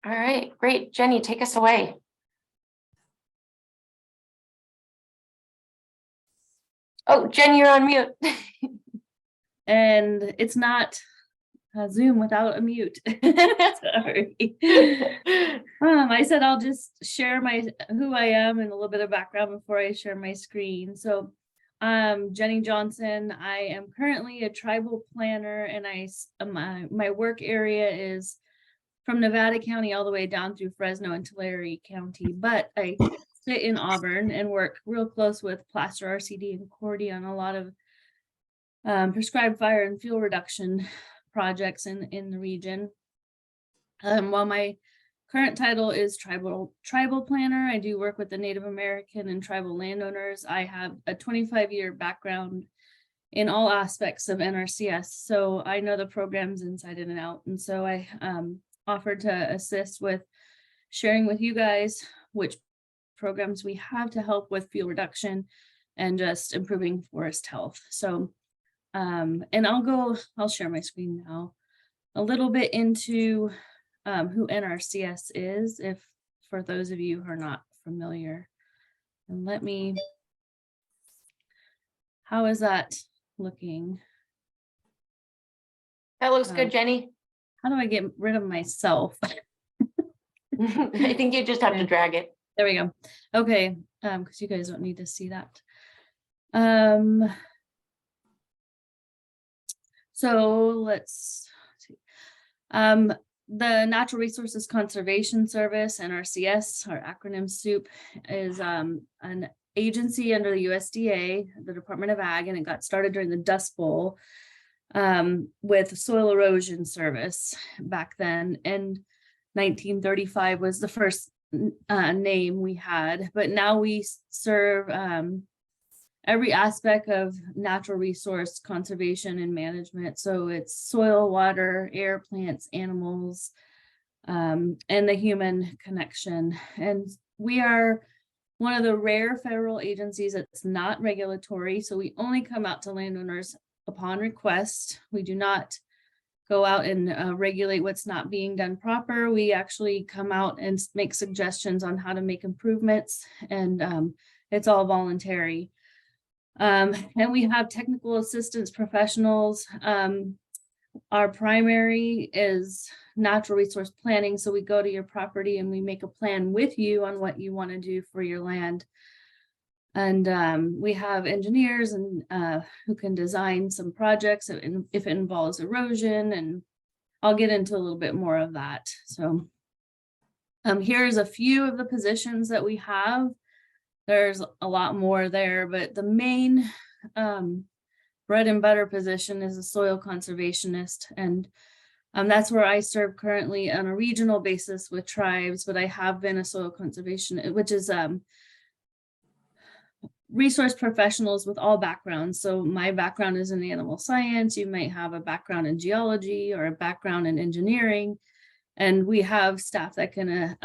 All right, great. Jenny, take us away. Oh, Jen, you're on mute. And it's not Zoom without a mute. Sorry. I said I'll just share who I am and a little bit of background before I share my screen. So Jenny Johnson. I am currently a tribal planner, and my work area is from Nevada County all the way down through Fresno and Tulare County. But I sit in Auburn and work real close with Placer RCD and Cordy on a lot of prescribed fire and fuel reduction projects in the region. While my current title is tribal planner, I do work with the Native American and tribal landowners. I have a 25-year background in all aspects of NRCS, so I know the programs inside and out. And so I offered to assist with sharing with you guys which programs we have to help with fuel reduction and just improving forest health. So and I'll share my screen now, a little bit into who NRCS is, for those of you who are not familiar. And how is that looking? That looks good, Jenny. How do I get rid of myself? I think you just have to drag it. There we go. Okay, because you guys don't need to see that. So let's see. The Natural Resources Conservation Service, NRCS, our acronym SOUP, is an agency under the USDA, the Department of Ag, and it got started during the Dust Bowl with soil erosion service back then. And 1935 was the first name we had, but now we serve every aspect of natural resource conservation and management. So it's soil, water, air, plants, animals, and the human connection. And we are one of the rare federal agencies that's not regulatory. So we only come out to landowners upon request. We do not go out and regulate what's not being done proper. We actually come out and make suggestions on how to make improvements, and it's all voluntary. And we have technical assistance professionals. Our primary is natural resource planning. So we go to your property and we make a plan with you on what you want to do for your land. And we have engineers and who can design some projects if it involves erosion, and I'll get into a little bit more of that. So here's a few of the positions that we have. There's a lot more there, but the main bread and butter position is a soil conservationist. And that's where I serve currently on a regional basis with tribes, but I have been a soil conservation, which is resource professionals with all backgrounds. So my background is in animal science. You might have a background in geology or a background in engineering. And we have staff that can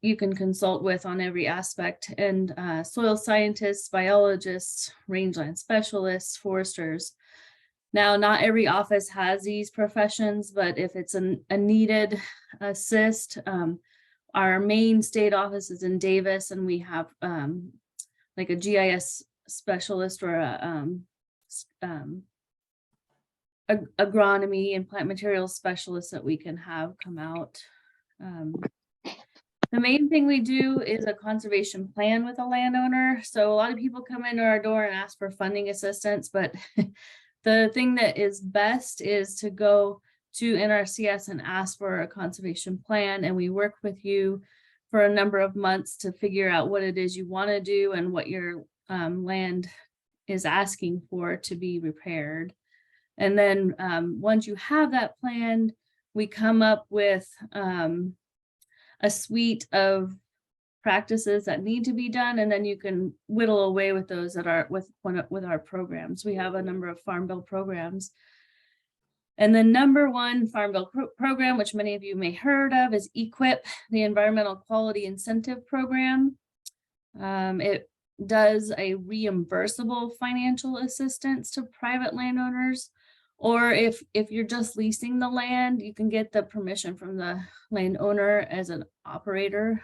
you can consult with on every aspect, and soil scientists, biologists, rangeland specialists, foresters. Now, not every office has these professions, but if it's a needed assist, our main state office is in Davis, and we have like a GIS specialist or a agronomy and plant materials specialist that we can have come out. The main thing we do is a conservation plan with a landowner. So a lot of people come into our door and ask for funding assistance, but the thing that is best is to go to NRCS and ask for a conservation plan, and we work with you for a number of months to figure out what it is you want to do and what your land is asking for to be repaired. And then once you have that plan, we come up with a suite of practices that need to be done, and then you can whittle away with those that are with our programs. We have a number of Farm Bill programs. And the number one Farm Bill program, which many of you may heard of, is EQIP, the Environmental Quality Incentive Program. It does a reimbursable financial assistance to private landowners Or if you're just leasing the land, you can get the permission from the landowner as an operator.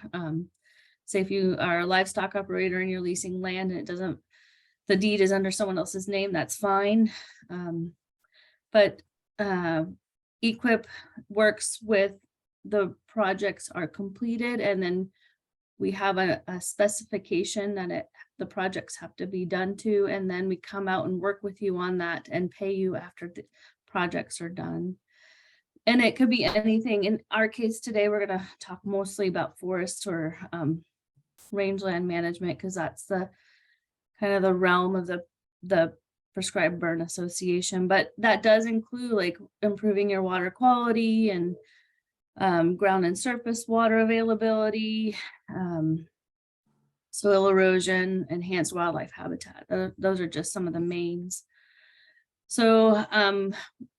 Say if you are a livestock operator and you're leasing land and the deed is under someone else's name, that's fine. But EQIP works with the projects are completed, and then we have a specification that the projects have to be done to, and then we come out and work with you on that and pay you after the projects are done. And it could be anything. In our case today, we're going to talk mostly about forest or rangeland management, because that's the kind of the realm of the prescribed burn association. But that does include like improving your water quality and ground and surface water availability, soil erosion, enhanced wildlife habitat. Those are just some of the mains. So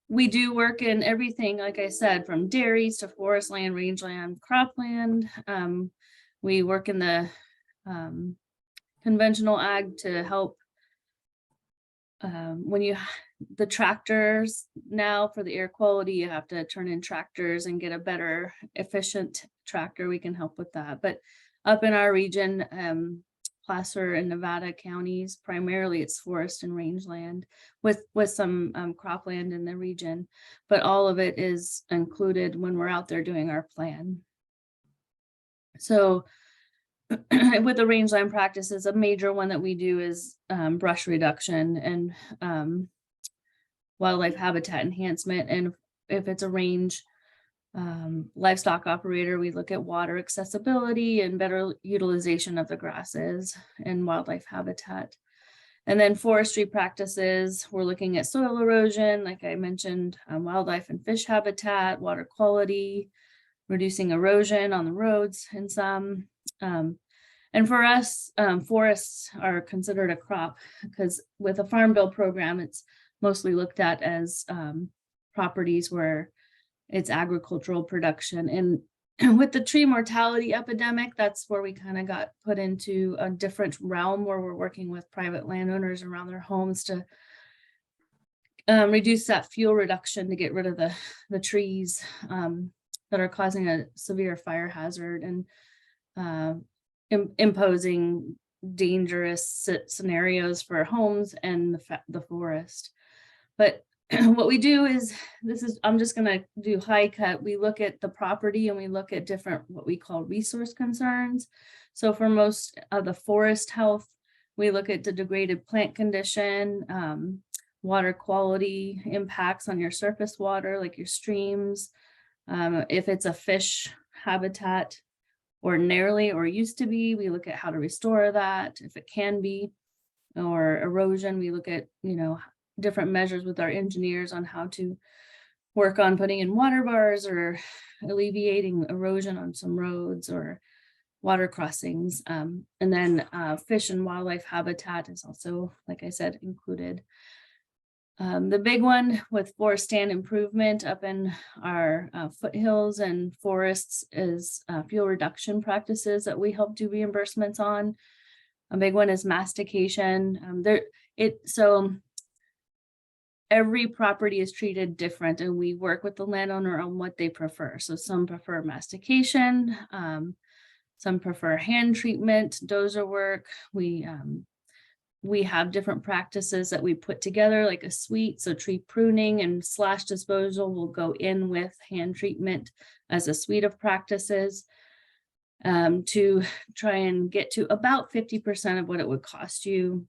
we do work in everything, like I said, from dairies to forest land, rangeland, cropland. We work in the conventional ag to help when the tractors now for the air quality, you have to turn in tractors and get a better efficient tractor. We can help with that. But up in our region, Placer and Nevada counties, primarily it's forest and rangeland with some cropland in the region, but all of it is included when we're out there doing our plan. So with the rangeland practices, a major one that we do is brush reduction and wildlife habitat enhancement. And if it's a range livestock operator, we look at water accessibility and better utilization of the grasses and wildlife habitat. And then forestry practices, we're looking at soil erosion, like I mentioned, wildlife and fish habitat, water quality, reducing erosion on the roads and some. And for us, forests are considered a crop because with a farm bill program, it's mostly looked at as properties where it's agricultural production. And with the tree mortality epidemic, that's where we kind of got put into a different realm where we're working with private landowners around their homes to reduce that fuel reduction to get rid of the trees that are causing a severe fire hazard and imposing dangerous scenarios for homes and the forest. But what we do is, I'm just going to do high cut. We look at the property and we look at different, what we call resource concerns. So for most of the forest health, we look at the degraded plant condition, water quality impacts on your surface water, like your streams. If it's a fish habitat, ordinarily or used to be, we look at how to restore that if it can be, or erosion, we look at different measures with our engineers on how to work on putting in water bars or alleviating erosion on some roads or water crossings. And then fish and wildlife habitat is also, like I said, included. The big one with forest stand improvement up in our foothills and forests is fuel reduction practices that we help do reimbursements on. A big one is mastication. So every property is treated different, and we work with the landowner on what they prefer. So some prefer mastication, some prefer hand treatment, dozer work. We have different practices that we put together like a suite. So tree pruning and slash disposal will go in with hand treatment as a suite of practices to try and get to about 50% of what it would cost you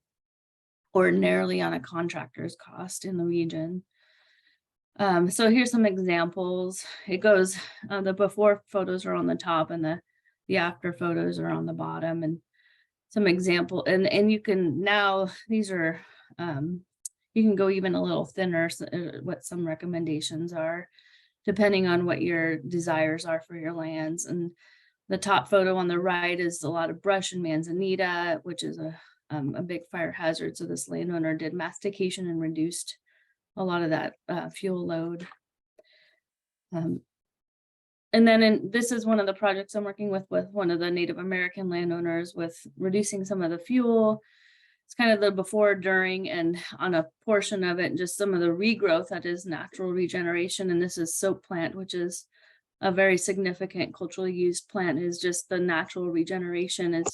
ordinarily on a contractor's cost in the region. So here's some examples. It goes, the before photos are on the top and the after photos are on the bottom, and some example, and you can now, these are, you can go even a little thinner, so, what some recommendations are, depending on what your desires are for your lands. And the top photo on the right is a lot of brush in Manzanita, which is a big fire hazard. So this landowner did mastication and reduced a lot of that fuel load. And then this is one of the projects I'm working with one of the Native American landowners with reducing some of the fuel. it's kind of the before, during, and on a portion of it, just some of the regrowth that is natural regeneration. And this is soap plant, which is a very significant culturally used plant. Is just the natural regeneration is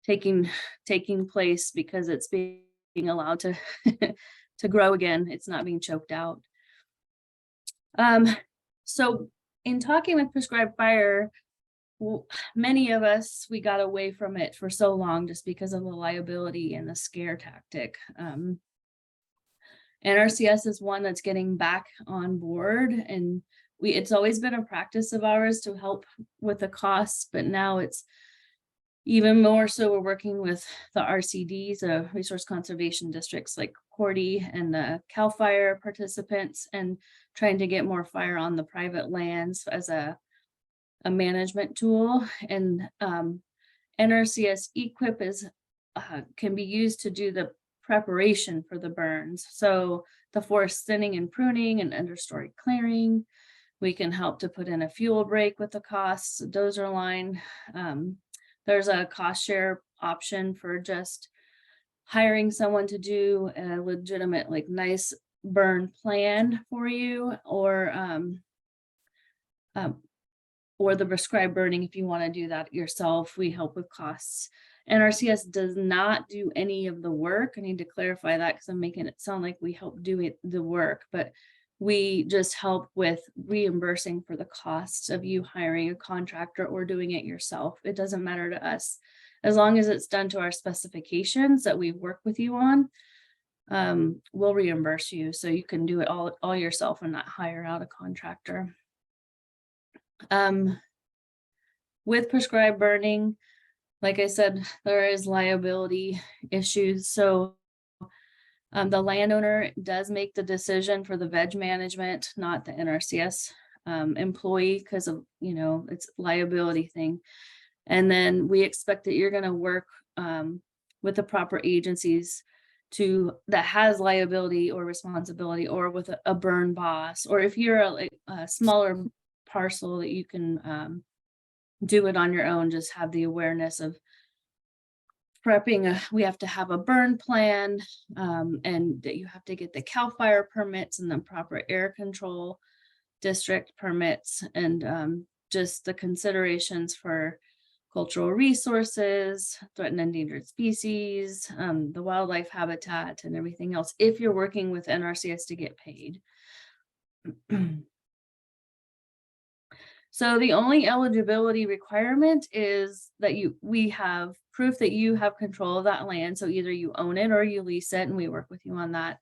taking place because it's being allowed to to grow again. It's not being choked out. So in talking with prescribed fire, many of us, we got away from it for so long just because of the liability and the scare tactic. NRCS is one that's getting back on board, and it's always been a practice of ours to help with the costs, but now it's even more so. We're working with the RCDs, resource conservation districts like Cordy and the CAL FIRE participants, and trying to get more fire on the private lands as a management tool. And NRCS equip is can be used to do the preparation for the burns. So the forest thinning and pruning and understory clearing. We can help to put in a fuel break with the costs, a dozer line. There's a cost share option for just hiring someone to do a legitimate, like, nice burn plan for you, or the prescribed burning if you want to do that yourself. We help with costs. NRCS does not do any of the work. I need to clarify that because I'm making it sound like we help do the work, but we just help with reimbursing for the costs of you hiring a contractor or doing it yourself. It doesn't matter to us. As long as it's done to our specifications that we work with you on, we'll reimburse you. So you can do it all yourself and not hire out a contractor. With prescribed burning, like I said, there is liability issues. So the landowner does make the decision for the veg management, not the NRCS employee, because of, it's liability thing. And then we expect that you're going to work with the proper agencies that has liability or responsibility, or with a burn boss, or if you're a smaller parcel that you can do it on your own, just have the awareness of prepping. We have to have a burn plan, and that you have to get the CAL FIRE permits and the proper air control district permits, and just the considerations for cultural resources, threatened endangered species, the wildlife habitat, and everything else, if you're working with NRCS to get paid. So the only eligibility requirement is that we have proof that you have control of that land. So either you own it or you lease it, and we work with you on that.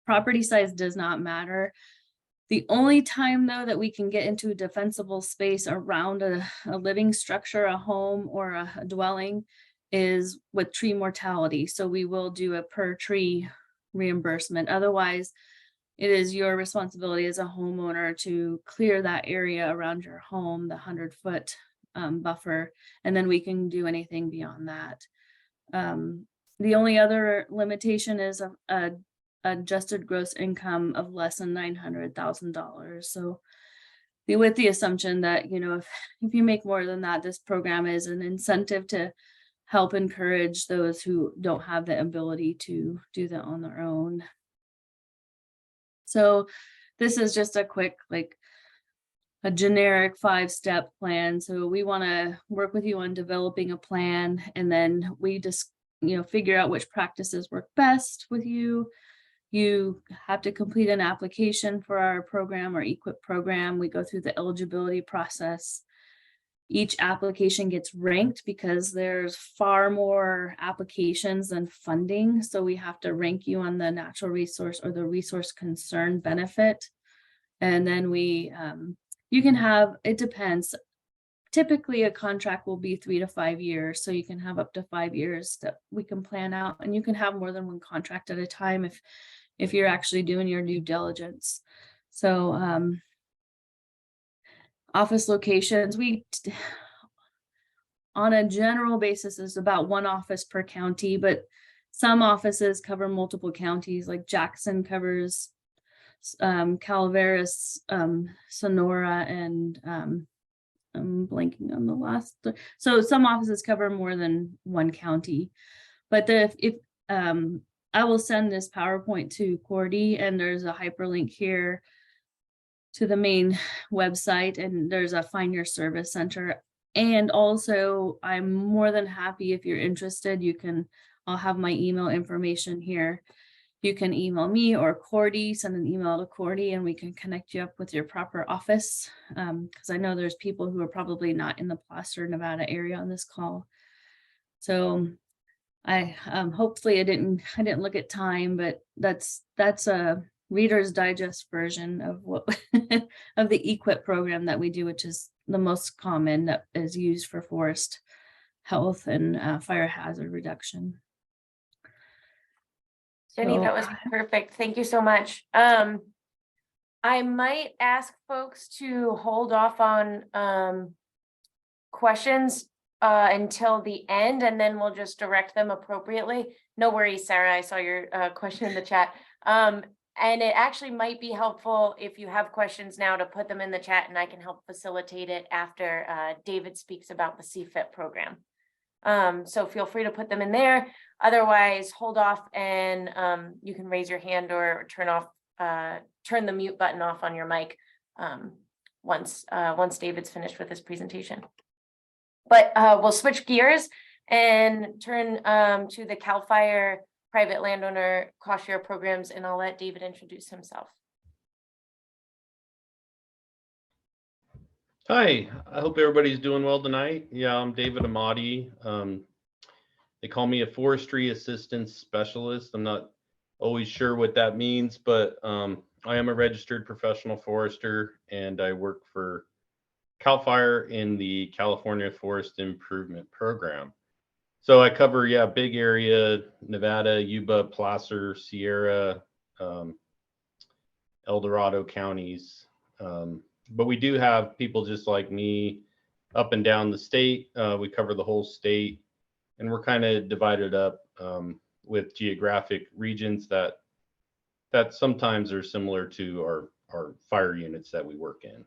Property size does not matter. The only time, though, that we can get into a defensible space around a living structure, a home, or a dwelling, is with tree mortality. So we will do a per tree reimbursement. Otherwise, it is your responsibility as a homeowner to clear that area around your home, the 100-foot buffer, and then we can do anything beyond that. The only other limitation is a adjusted gross income of less than $900,000. So with the assumption that, if you make more than that, this program is an incentive to help encourage those who don't have the ability to do that on their own. So this is just a quick, a generic 5-step plan. So we want to work with you on developing a plan, and then we just, figure out which practices work best with you. You have to complete an application for our program, our EQIP program. We go through the eligibility process. Each application gets ranked because there's far more applications than funding. So we have to rank you on the natural resource or the resource concern benefit. And then you can have, it depends. Typically a contract will be 3 to 5 years. So you can have up to 5 years that we can plan out, and you can have more than one contract at a time if you're actually doing your due diligence. So office locations, on a general basis is about 1 office per county, but some offices cover multiple counties, like Jackson covers Calaveras, Sonora, and I'm blanking on the last. So some offices cover more than 1 county, but if I will send this PowerPoint to Cordy, and there's a hyperlink here to the main website, and there's a Find Your Service Center. And also, I'm more than happy if you're interested, I'll have my email information here. You can email me or Cordy, send an email to Cordy, and we can connect you up with your proper office. Because I know there's people who are probably not in the Placer, Nevada area on this call. So I hopefully I didn't look at time, but that's a Reader's Digest version of what of the EQIP program that we do, which is the most common that is used for forest health and fire hazard reduction. Jenny, So- that was perfect. Thank you so much. I might ask folks to hold off on questions until the end, and then we'll just direct them appropriately. No worries, Sarah. I saw your question in the chat. And it actually might be helpful if you have questions now to put them in the chat, and I can help facilitate it after David speaks about the CFIP program. So feel free to put them in there. Otherwise, hold off and you can raise your hand or turn the mute button off on your mic once David's finished with his presentation. But we'll switch gears and turn to the CAL FIRE private landowner cost share programs, and I'll let David introduce himself. Hi, I hope everybody's doing well tonight. Yeah, I'm David Ahmadi. They call me a Forestry Assistance Specialist. I'm not always sure what that means, but I am a registered professional forester, and I work for CAL FIRE in the California Forest Improvement Program. So I cover, big area, Nevada, Yuba, Placer, Sierra, El Dorado counties. But we do have people just like me up and down the state. We cover the whole state, and we're kind of divided up with geographic regions that sometimes are similar to our fire units that we work in.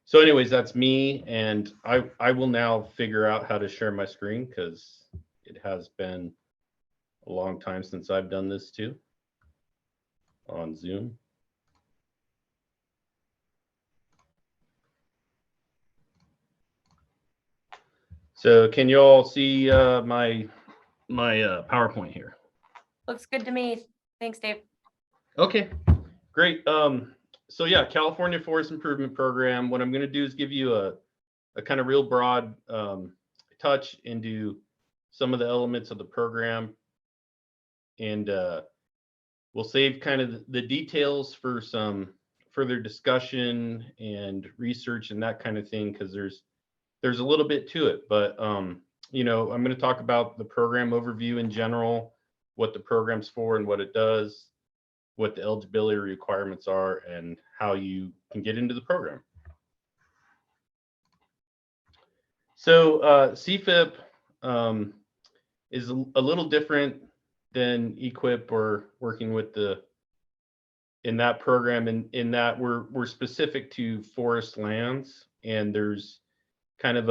So anyways, that's me, and I will now figure out how to share my screen because it has been a long time since I've done this too on Zoom. So can you all see my PowerPoint here? Looks good to me. Thanks, Dave. Okay, great. So yeah, California Forest Improvement Program. What I'm going to do is give you a kind of real broad touch into some of the elements of the program, and we'll save kind of the details for some further discussion and research and that kind of thing, because there's a little bit to it. But you know, I'm going to talk about the program overview in general, what the program's for and what it does, what the eligibility requirements are, and how you can get into the program. So CFIP is a little different than EQIP or working with in that program, in that we're specific to forest lands, and there's kind of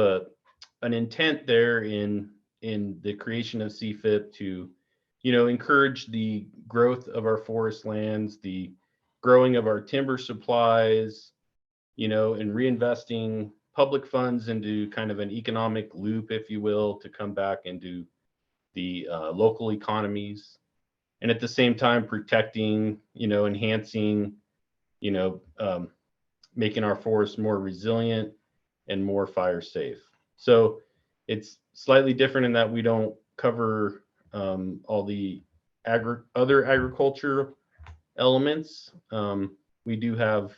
an intent there in the creation of CFIP to, you know, encourage the growth of our forest lands, the growing of our timber supplies, you know, and reinvesting public funds into kind of an economic loop, if you will, to come back into the local economies. And at the same time, protecting, you know, enhancing, you know, making our forests more resilient and more fire safe. So it's slightly different in that we don't cover all the other agriculture elements. We do have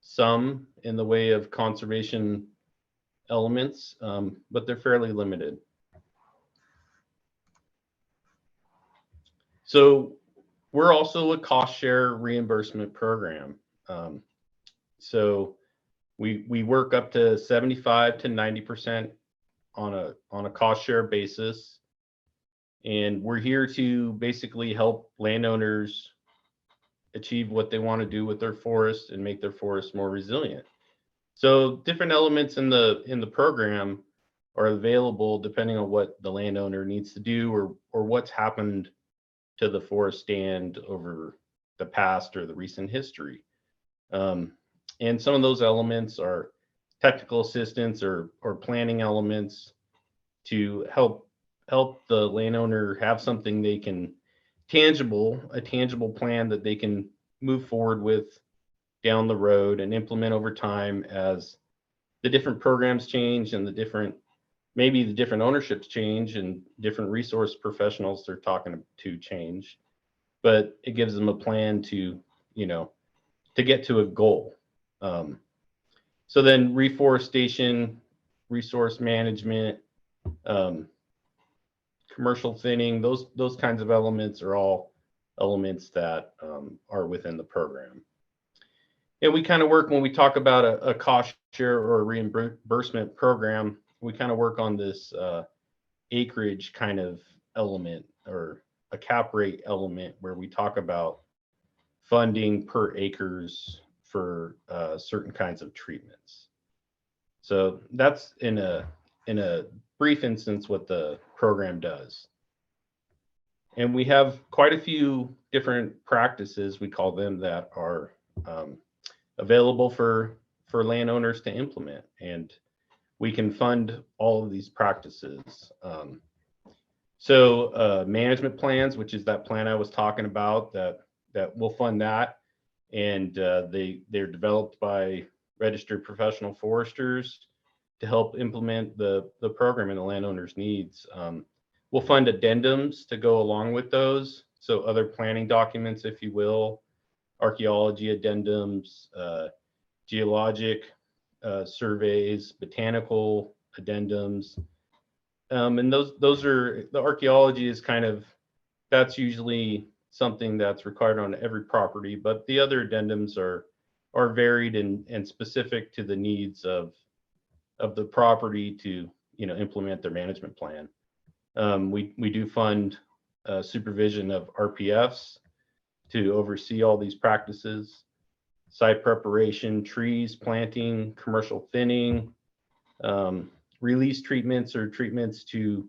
some in the way of conservation elements, but they're fairly limited. So we're also a cost share reimbursement program. So we work up to 75 to 90% on a cost share basis. And we're here to basically help landowners achieve what they want to do with their forest and make their forest more resilient. So different elements in the program are available depending on what the landowner needs to do or what's happened to the forest stand over the past or the recent history. And some of those elements are technical assistance or planning elements to help the landowner have something they can a tangible plan that they can move forward with down the road and implement over time as the different programs change and maybe the different ownerships change and different resource professionals they're talking to change. But it gives them a plan to, to get to a goal. So then reforestation, resource management, commercial thinning, those kinds of elements are all elements that are within the program. And we kind of work when we talk about a cost share or a reimbursement program, we kind of work on this acreage kind of element or a cap rate element where we talk about funding per acres for certain kinds of treatments. So that's in a brief instance what the program does. And we have quite a few different practices, we call them, that are available for landowners to implement, and we can fund all of these practices. So management plans, which is that plan I was talking about, that will fund that, and they're developed by registered professional foresters to help implement the program and the landowner's needs. We'll fund addendums to go along with those, so other planning documents, if you will, archaeology addendums, geologic surveys, botanical addendums, and those are, the archaeology is kind of, that's usually something that's required on every property, but the other addendums are varied and specific to the needs of the property to implement their management plan. We do fund supervision of RPFs to oversee all these practices, site preparation, trees, planting, commercial thinning, release treatments or treatments to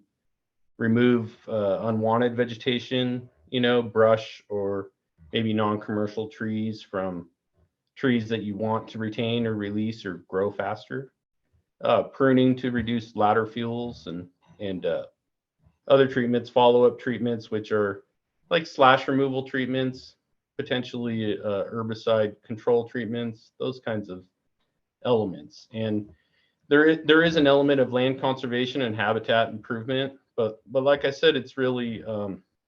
remove unwanted vegetation, brush or maybe non-commercial trees from trees that you want to retain or release or grow faster. Pruning to reduce ladder fuels and other treatments, follow-up treatments, which are like slash removal treatments, potentially herbicide control treatments, those kinds of elements. And there is an element of land conservation and habitat improvement, but like I said, it's really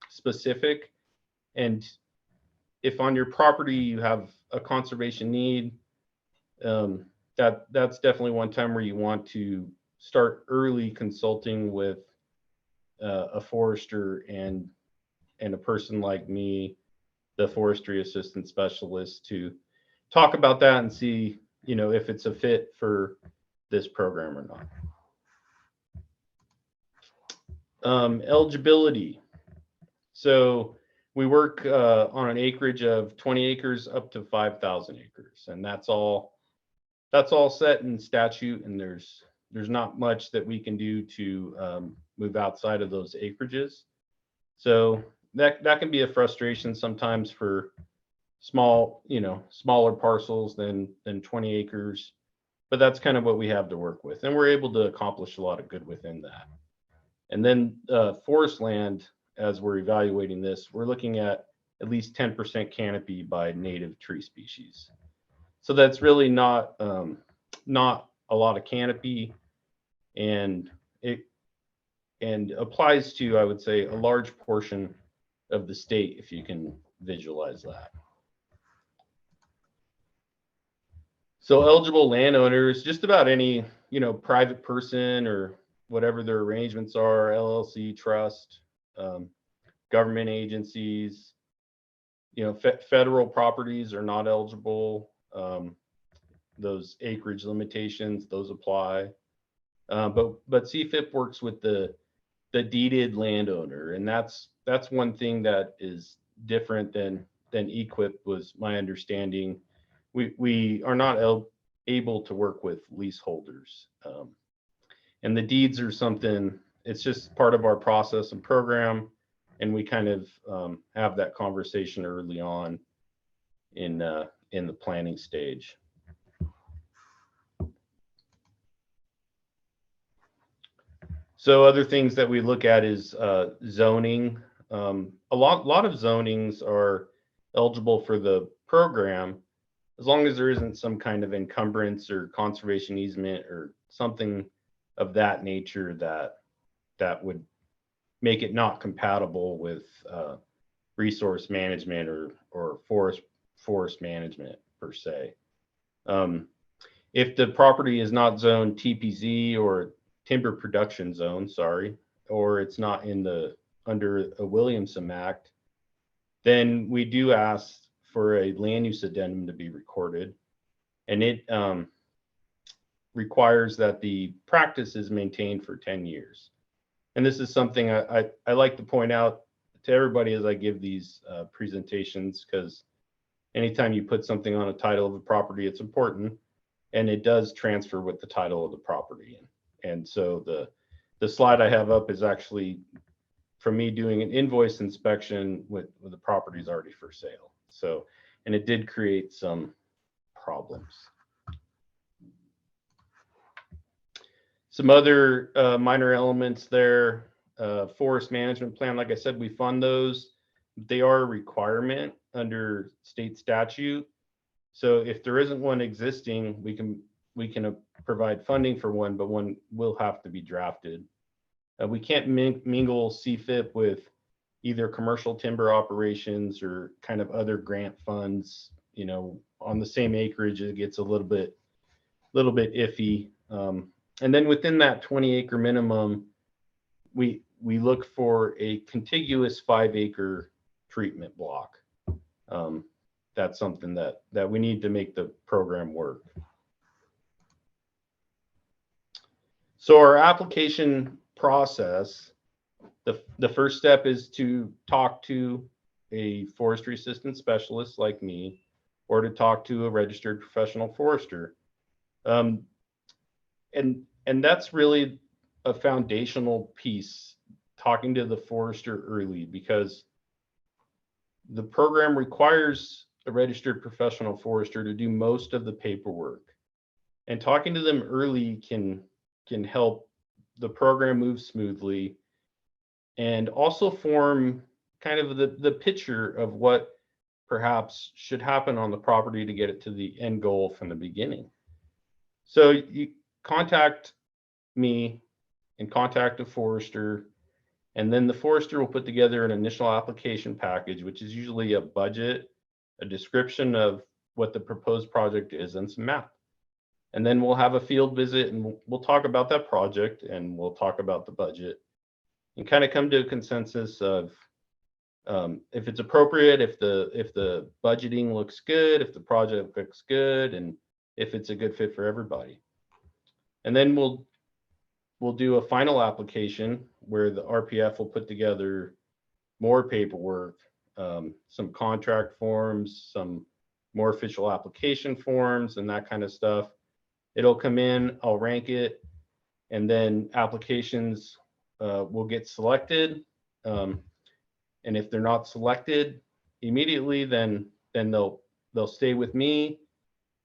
specific. And if on your property you have a conservation need, that's definitely one time where you want to start early consulting with a forester and a person like me, the Forestry Assistance Specialist, to talk about that and see, if it's a fit for this program or not. Eligibility. So we work on an acreage of 20 acres up to 5,000 acres, and that's all set in statute, and there's not much that we can do to move outside of those acreages. So that can be a frustration sometimes for smaller parcels than 20 acres, but that's kind of what we have to work with, and we're able to accomplish a lot of good within that. And then forest land, as we're evaluating this, we're looking at least 10% canopy by native tree species. So that's really not a lot of canopy, and it applies to, I would say, a large portion of the state, if you can visualize that. So eligible landowners, just about any, private person or whatever their arrangements are, LLC, trust, government agencies, federal properties are not eligible. Those acreage limitations, those apply. But CFIP works with the deeded landowner, and that's one thing that is different than EQIP, was my understanding. We are not able to work with leaseholders. And the deeds are something, it's just part of our process and program. And we kind of have that conversation early on in the planning stage. So other things that we look at is zoning. A lot of zonings are eligible for the program as long as there isn't some kind of encumbrance or conservation easement or something of that nature that would make it not compatible with resource management or forest management per se. If the property is not zoned TPZ or timber production zone, sorry, or it's not under a Williamson Act, then we do ask for a land use addendum to be recorded, and it requires that the practice is maintained for 10 years. And this is something I like to point out to everybody as I give these presentations, because anytime you put something on a title of a property, it's important, and it does transfer with the title of the property. And so the slide I have up is actually from me doing an invoice inspection with the properties already for sale. So, and it did create some problems. Some other minor elements there, forest management plan. Like I said, we fund those. They are a requirement under state statute. So if there isn't one existing, we can provide funding for one, but one will have to be drafted. We can't mingle CFIP with either commercial timber operations or kind of other grant funds. You know, on the same acreage, it gets a little bit iffy. And then within that 20-acre minimum, we look for a contiguous 5-acre treatment block. That's something that we need to make the program work. So our application process, the first step is to talk to a forestry assistance specialist like me, or to talk to a registered professional forester. And that's really a foundational piece, talking to the forester early, because the program requires a registered professional forester to do most of the paperwork. And talking to them early can help the program move smoothly, and also form kind of the picture of what perhaps should happen on the property to get it to the end goal from the beginning. So you contact me and contact a forester, and then the forester will put together an initial application package, which is usually a budget, a description of what the proposed project is, and some map. And then we'll have a field visit, and we'll talk about that project, and we'll talk about the budget, and kind of come to a consensus of if it's appropriate, if the budgeting looks good, if the project looks good, and if it's a good fit for everybody. And then we'll do a final application where the RPF will put together more paperwork, some contract forms, some more official application forms, and that kind of stuff. It'll come in, I'll rank it, and then applications will get selected. And if they're not selected immediately, then they'll stay with me,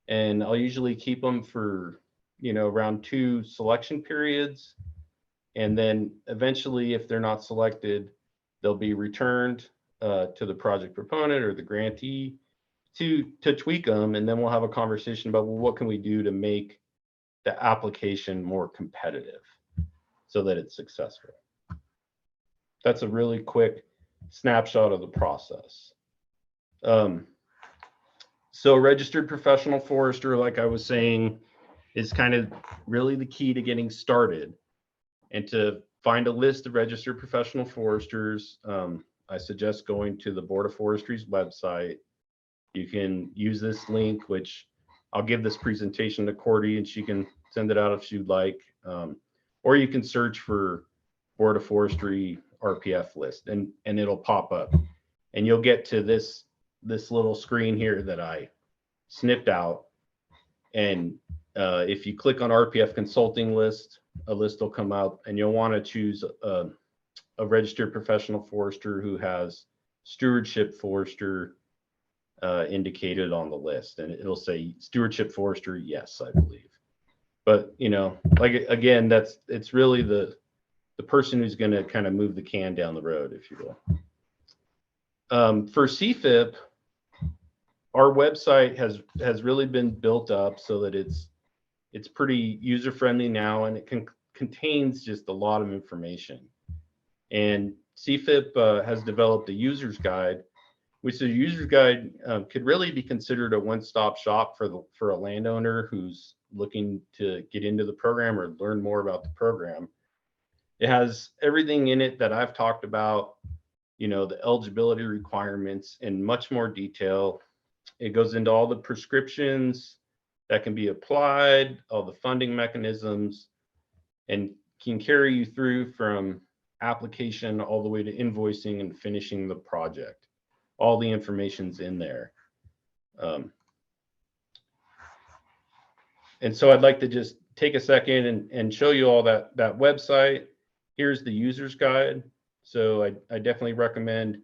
and I'll usually keep them for, you know, around 2 selection periods. And then eventually, if they're not selected, they'll be returned to the project proponent or the grantee to tweak them. And then we'll have a conversation about, well, what can we do to make the application more competitive so that it's successful. That's a really quick snapshot of the process. So registered professional forester, like I was saying, is kind of really the key to getting started. And to find a list of registered professional foresters, I suggest going to the Board of Forestry's website. You can use this link, which I'll give this presentation to Cordy, and she can send it out if she'd like. Or you can search for Board of Forestry RPF list, and it'll pop up. And you'll get to this little screen here that I snipped out. And If you click on RPF consulting list, a list will come out, and you'll want to choose a registered professional forester who has stewardship forester indicated on the list, and it'll say stewardship forester, yes, I believe. But like again, it's really the person who's going to kind of move the can down the road, if you will. For CFIP, our website has really been built up so that it's pretty user friendly now, and it contains just a lot of information. And CFIP has developed a user's guide, which the user's guide could really be considered a one-stop shop for a landowner who's looking to get into the program or learn more about the program. It has everything in it that I've talked about, the eligibility requirements in much more detail. It goes into all the prescriptions that can be applied, all the funding mechanisms, and can carry you through from application all the way to invoicing and finishing the project. All the information's in there. And so I'd like to just take a second and show you all that website. Here's the user's guide. So I definitely recommend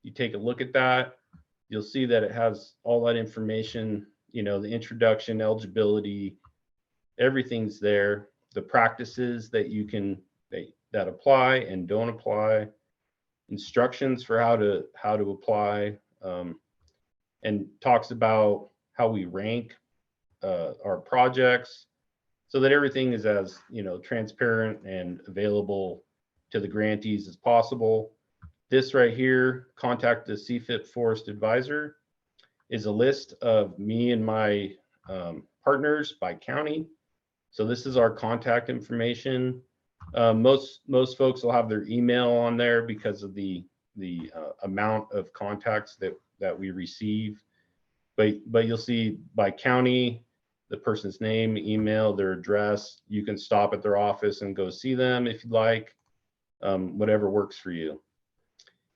you take a look at that. You'll see that it has all that information, the introduction, eligibility, everything's there. The practices that you can, that apply and don't apply, instructions for how to apply, and talks about how we rank our projects so that everything is as transparent and available to the grantees as possible. This right here, contact the CFIP Forest Advisor, is a list of me and my partners by county. So this is our contact information. Most folks will have their email on there because of the amount of contacts that we receive. But you'll see by county, the person's name, email, their address. You can stop at their office and go see them if you'd like, whatever works for you.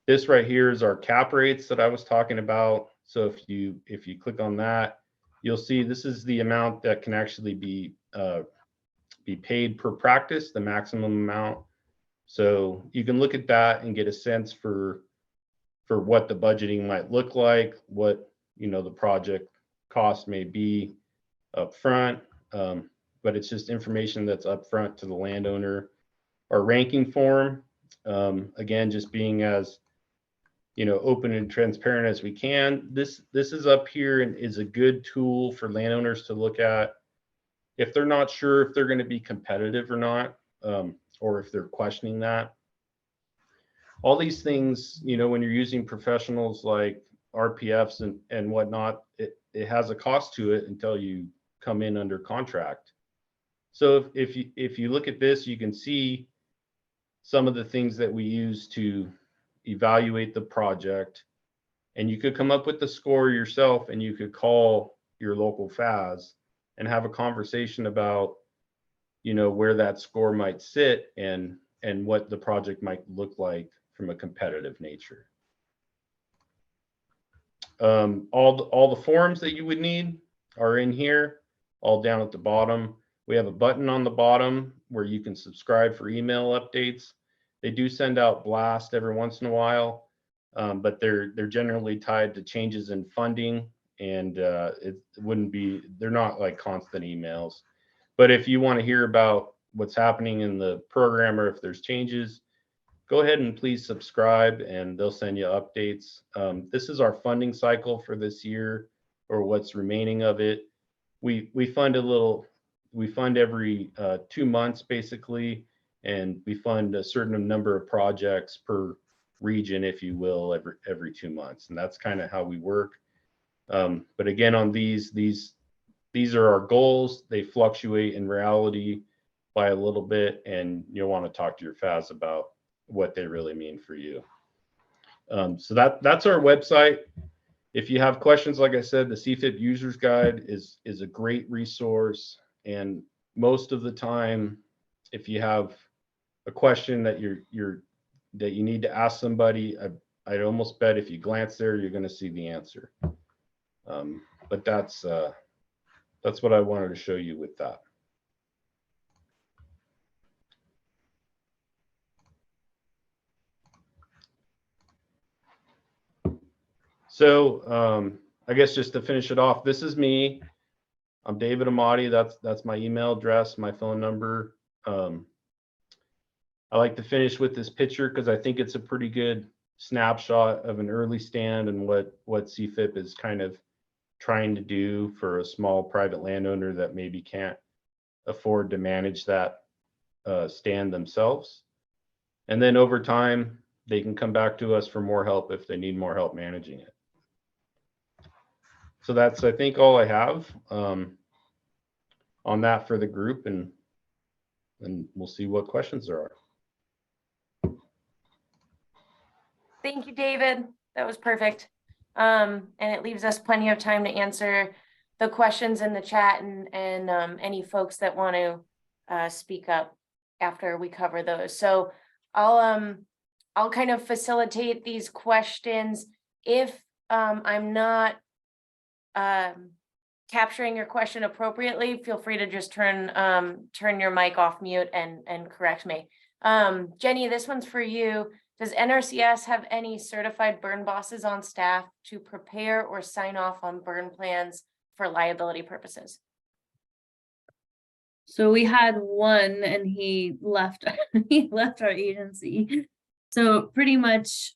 This right here is our cap rates that I was talking about. So if you click on that, you'll see this is the amount that can actually be paid per practice, the maximum amount. So you can look at that and get a sense for what the budgeting might look like, what the project cost may be up front, but it's just information that's up front to the landowner. Our ranking form, again, just being as open and transparent as we can. This is up here and is a good tool for landowners to look at if they're not sure if they're going to be competitive or not, or if they're questioning that. All these things, when you're using professionals like RPFs and whatnot, it has a cost to it until you come in under contract. So if you look at this, you can see some of the things that we use to evaluate the project, and you could come up with the score yourself, and you could call your local FAS and have a conversation about where that score might sit and what the project might look like from a competitive nature. All the forms that you would need are in here, all down at the bottom. We have a button on the bottom where you can subscribe for email updates. They do send out blasts every once in a while, but they're generally tied to changes in funding, and they're not like constant emails. But if you want to hear about what's happening in the program or if there's changes, go ahead and please subscribe, and they'll send you updates. This is our funding cycle for this year, or what's remaining of it. We fund every 2 months basically, and we fund a certain number of projects per region, if you will, every 2 months, and that's kind of how we work. But again, on these are our goals. They fluctuate in reality by a little bit, and you'll want to talk to your FAS about what they really mean for you. So that's our website. If you have questions, like I said, the CFIP Users Guide is a great resource, and most of the time, if you have a question that that you need to ask somebody, I'd almost bet if you glance there, you're going to see the answer. But that's that's what I wanted to show you with that. So I guess just to finish it off, this is me. I'm David Ahmadi. That's my email address, my phone number. I like to finish with this picture because I think it's a pretty good snapshot of an early stand and what CFIP is kind of trying to do for a small private landowner that maybe can't afford to manage that stand themselves. And then over time, they can come back to us for more help if they need more help managing it. So that's, I think, all I have on that for the group, and we'll see what questions there are. Thank you, David. That was perfect. And it leaves us plenty of time to answer the questions in the chat and any folks that want to speak up after we cover those. So I'll kind of facilitate these questions. If I'm not capturing your question appropriately, feel free to just turn your mic off mute and correct me. Jenny, this one's for you. Does NRCS have any certified burn bosses on staff to prepare or sign off on burn plans for liability purposes? So we had one and he left our agency. So pretty much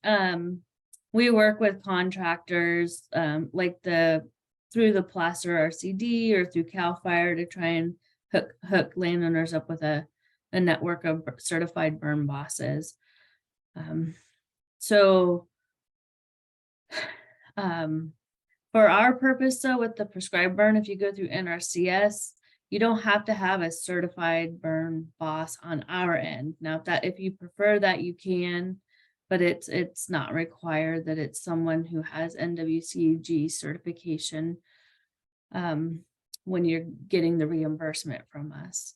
we work with contractors like through the Placer RCD or through CAL FIRE to try and hook landowners up with a network of certified burn bosses. For our purpose, though, with the prescribed burn, if you go through NRCS, you don't have to have a certified burn boss on our end. Now, if you prefer that, you can, but it's not required that it's someone who has NWCG certification when you're getting the reimbursement from us.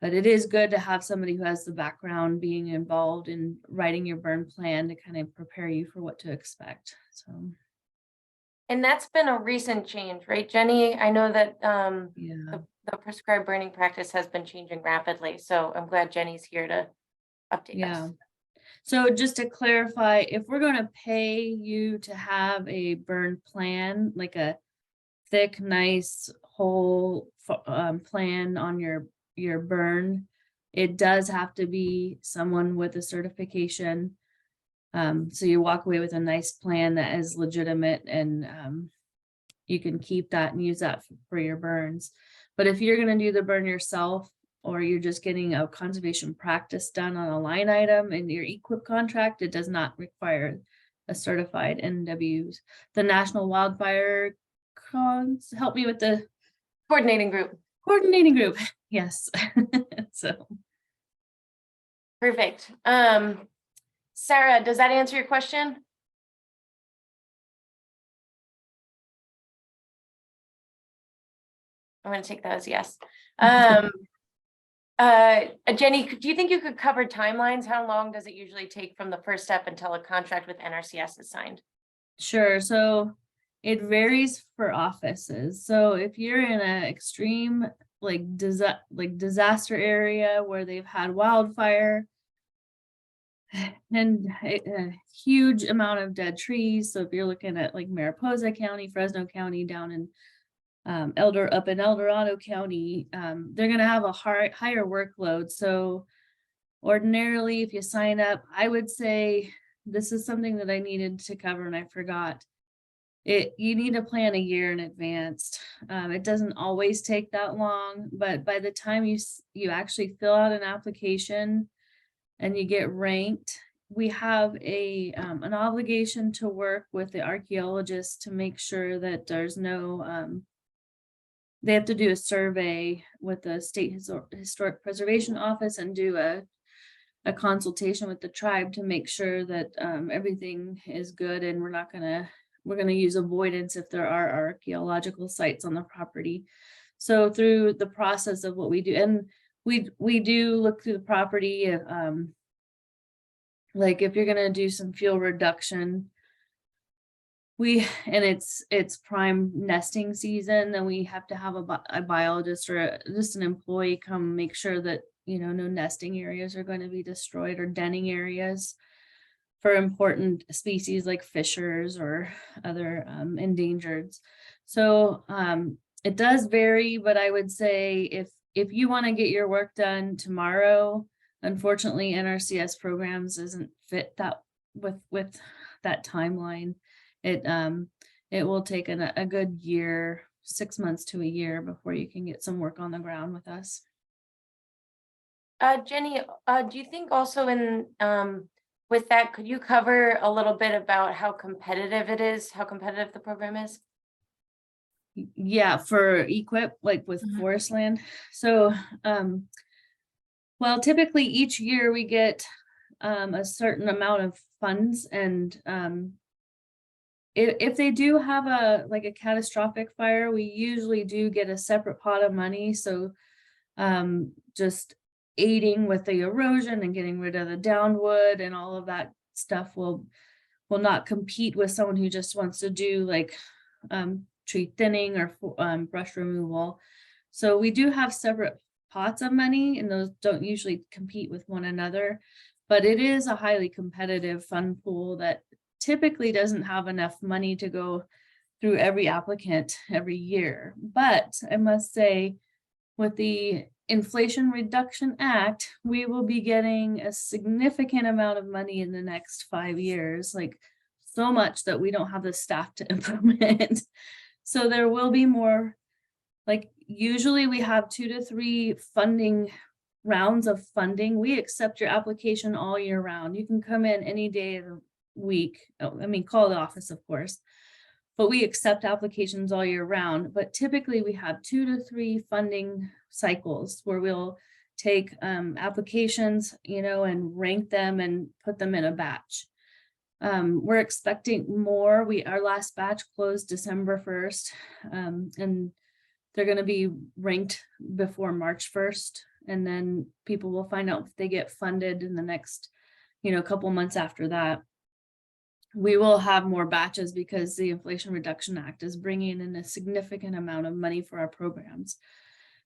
But it is good to have somebody who has the background being involved in writing your burn plan to kind of prepare you for what to expect. So. And that's been a recent change, right, Jenny? I know that Yeah. the prescribed burning practice has been changing rapidly. So I'm glad Jenny's here to update us. So just to clarify, if we're going to pay you to have a burn plan, like a thick, nice, whole plan on your burn, it does have to be someone with a certification. So you walk away with a nice plan that is legitimate, and you can keep that and use that for your burns. But if you're going to do the burn yourself, or you're just getting a conservation practice done on a line item in your EQIP contract, it does not require a certified NWs. The National Wildfire help me with the Coordinating group. Yes. So Perfect. Sarah, does that answer your question? I'm going to take that as yes. Jenny, do you think you could cover timelines? How long does it usually take from the first step until a contract with NRCS is signed? Sure. So it varies for offices. So if you're in an extreme disaster area where they've had wildfire and a huge amount of dead trees. So if you're looking at like Mariposa County, Fresno County, down in up in El Dorado County, they're going to have a higher workload. So ordinarily, if you sign up, I would say this is something that I needed to cover and I forgot. You need to plan a year in advance. It doesn't always take that long, but by the time you actually fill out an application and you get ranked, we have an obligation to work with the archaeologists to make sure that there's no they have to do a survey with the State Historic Preservation Office and do a consultation with the tribe to make sure that everything is good, and we're going to use avoidance if there are archaeological sites on the property. So through the process of what we do, and we do look through the property, like if you're going to do some fuel reduction, and it's prime nesting season, then we have to have a biologist or just an employee come make sure that, no nesting areas are going to be destroyed or denning areas for important species like fishers or other endangered. So it does vary, but I would say if you want to get your work done tomorrow, unfortunately NRCS programs isn't fit that with that timeline. It will take a good year, 6 months to a year before you can get some work on the ground with us. Jenny, do you think also with that, could you cover a little bit about how competitive it is, how competitive the program is? Yeah, for equip, like with forest land. So, well, typically each year we get a certain amount of funds, and if they do have a catastrophic fire, we usually do get a separate pot of money. So just aiding with the erosion and getting rid of the downwood and all of that stuff will not compete with someone who just wants to do tree thinning or brush removal. So we do have separate pots of money, and those don't usually compete with one another, but it is a highly competitive fund pool that typically doesn't have enough money to go through every applicant every year. But I must say, with the Inflation Reduction Act, we will be getting a significant amount of money in the next 5 years, like so much that we don't have the staff to implement. So there will be more, usually we have 2 to 3 funding rounds of funding. We accept your application all year round. You can come in any day of the week. Call the office, of course, but we accept applications all year round. But typically we have 2 to 3 funding cycles where we'll take applications, and rank them and put them in a batch. We're expecting more. Our last batch closed December 1st, and they're going to be ranked before March 1st. And then people will find out if they get funded in the next, couple months after that. We will have more batches because the Inflation Reduction Act is bringing in a significant amount of money for our programs.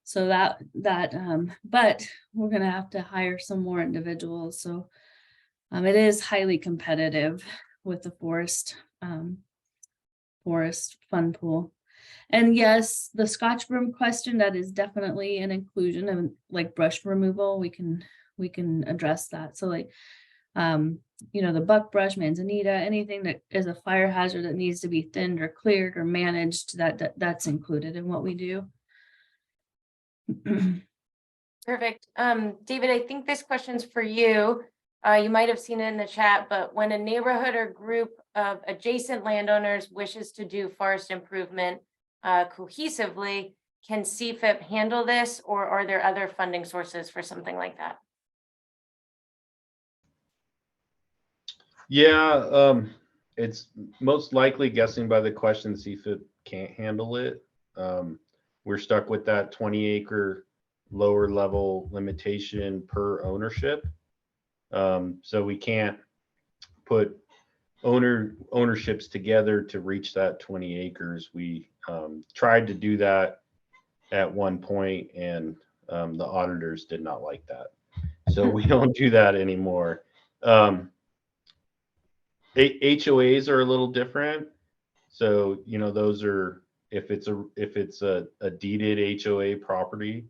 So but we're going to have to hire some more individuals. So it is highly competitive with the forest fund pool. And yes, the Scotch broom question, that is definitely an inclusion of brush removal. We can address that. So the buckbrush, manzanita, anything that is a fire hazard that needs to be thinned or cleared or managed, that's included in what we do. Perfect. David, I think this question's for you. You might have seen it in the chat, but when a neighborhood or group of adjacent landowners wishes to do forest improvement cohesively, can CFIP handle this, or are there other funding sources for something like that? Yeah, it's most likely, guessing by the question, CFIP can't handle it. We're stuck with that 20-acre lower level limitation per ownership. So we can't put ownerships together to reach that 20 acres. We tried to do that at one point, and the auditors did not like that. So we don't do that anymore. HOAs are a little different. So, those are, if it's a deeded HOA property,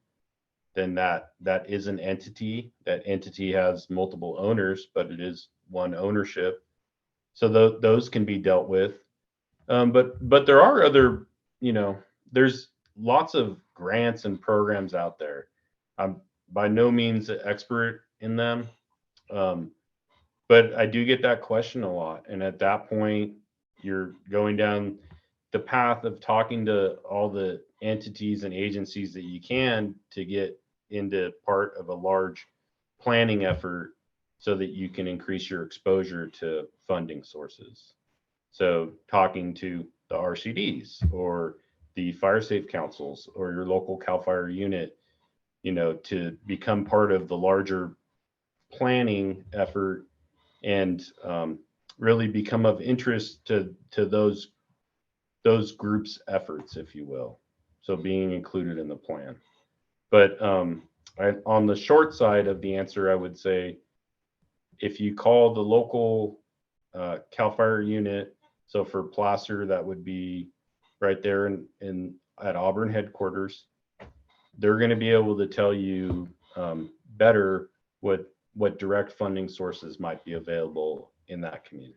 then that is an entity. That entity has multiple owners, but it is one ownership. So those can be dealt with. But there are other, there's lots of grants and programs out there. I'm by no means an expert in them. But I do get that question a lot. And at that point, you're going down the path of talking to all the entities and agencies that you can to get into part of a large planning effort so that you can increase your exposure to funding sources. So talking to the RCDs or the fire safe councils or your local CAL FIRE unit, to become part of the larger planning effort and really become of interest to those groups' efforts, if you will. So being included in the plan. But on the short side of the answer, I would say if you call the local CAL FIRE unit, so for Placer, that would be right there in at Auburn headquarters, they're going to be able to tell you better what direct funding sources might be available in that community.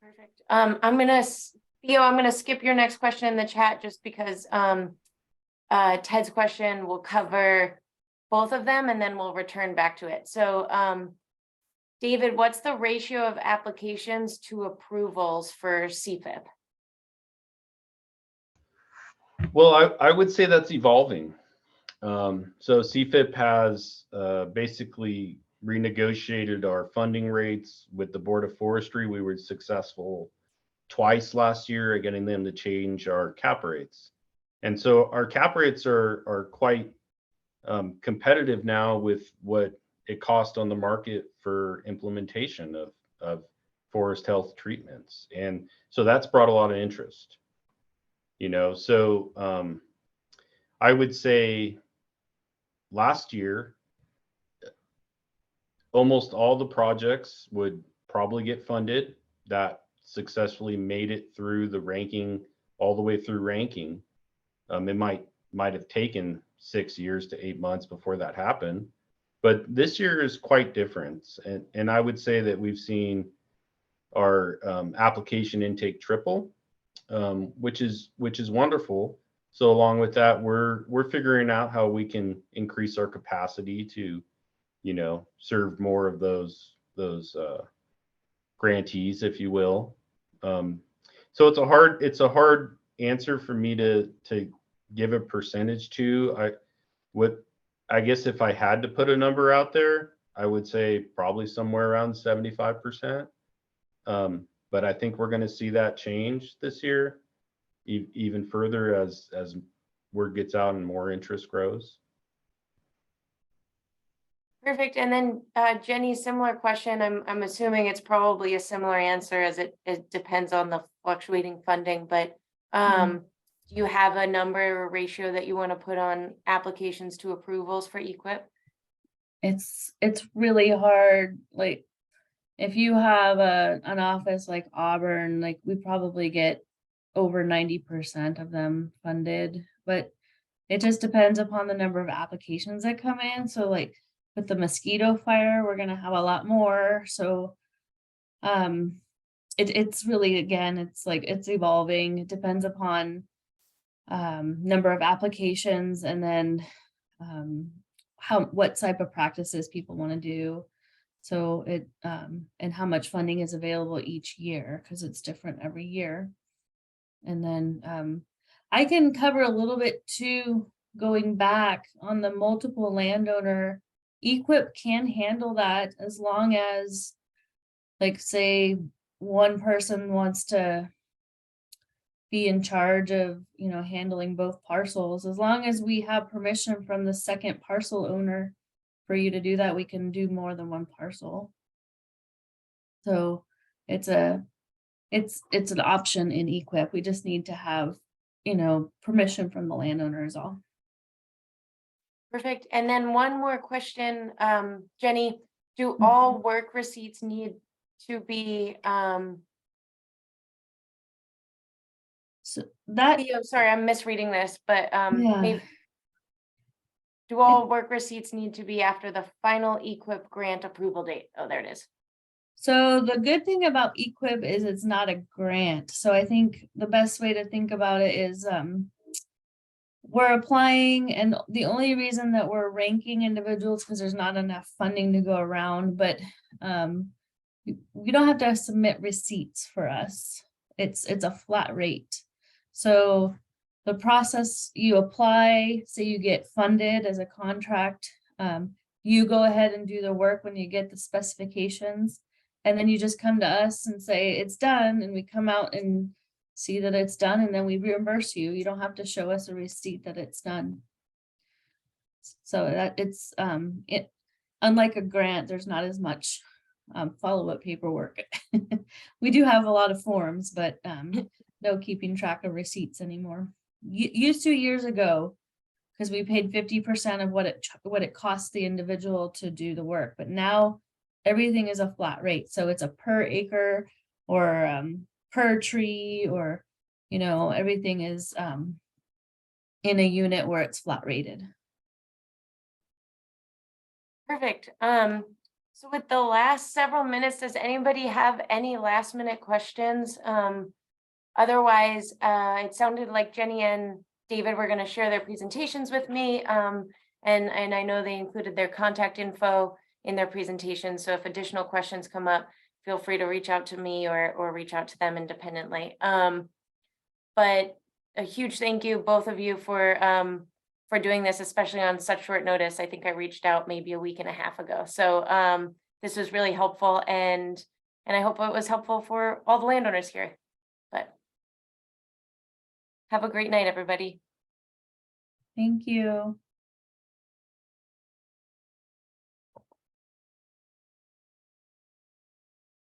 Perfect. I'm gonna skip your next question in the chat just because Ted's question will cover both of them and then we'll return back to it. So David, what's the ratio of applications to approvals for CFIP? Well, I would say that's evolving. So CFIP has basically renegotiated our funding rates with the Board of Forestry. We were successful twice last year at getting them to change our cap rates. And so our cap rates are quite competitive now with what it costs on the market for implementation of forest health treatments. And so that's brought a lot of interest, you know. So I would say last year, almost all the projects would probably get funded that successfully made it through the ranking, all the way through ranking. It might have taken 6 years to 8 months before that happened, but this year is quite different. And I would say that we've seen our application intake triple, which is wonderful. So along with that, we're figuring out how we can increase our capacity to, you know, serve more of those grantees, if you will. So it's a hard answer for me to give a percentage to. I guess if I had to put a number out there, I would say probably somewhere around 75%. But I think we're going to see that change this year even further as word gets out and more interest grows. Perfect. And then Jenny, similar question. I'm assuming it's probably a similar answer as it depends on the fluctuating funding, but do you have a number or ratio that you want to put on applications to approvals for EQIP? It's really hard. Like if you have an office like Auburn, like we probably get over 90% of them funded, but it just depends upon the number of applications that come in. So like with the mosquito fire, we're going to have a lot more. So it's really, again, it's like it's evolving. It depends upon number of applications and then what type of practices people want to do. So it and how much funding is available each year, because it's different every year. And then I can cover a little bit too, going back on the multiple landowner. EQIP can handle that as long as, like, say one person wants to be in charge of, you know, handling both parcels. As long as we have permission from the second parcel owner for you to do that, we can do more than one parcel. So it's an option in EQIP. We just need to have, you know, permission from the landowner is all. Perfect. And then one more question, Jenny, do all work receipts need to be so that sorry, I'm misreading this, but yeah. Do all work receipts need to be after the final EQIP grant approval date? Oh, there it is. So the good thing about EQIP is it's not a grant. So I think the best way to think about it is we're applying, and the only reason that we're ranking individuals because there's not enough funding to go around, but you don't have to submit receipts for us. It's a flat rate. So the process, you apply, say you get funded as a contract, you go ahead and do the work when you get the specifications, and then you just come to us and say it's done, and we come out and see that it's done, and then we reimburse you. You don't have to show us a receipt that it's done. So that it's unlike a grant, there's not as much follow-up paperwork. We do have a lot of forms, but no keeping track of receipts anymore. Used to years ago, because we paid 50% of what it costs the individual to do the work, but now everything is a flat rate, so it's a per acre or per tree, or everything is in a unit where it's flat rated. Perfect. So with the last several minutes, does anybody have any last minute questions? Otherwise, it sounded like Jenny and David were going to share their presentations with me. And I know they included their contact info in their presentation. So if additional questions come up, feel free to reach out to me or reach out to them independently. But a huge thank you, both of you, for doing this, especially on such short notice. I think I reached out maybe a week and a half ago. So this was really helpful, and I hope it was helpful for all the landowners here. But have a great night, everybody. Thank you.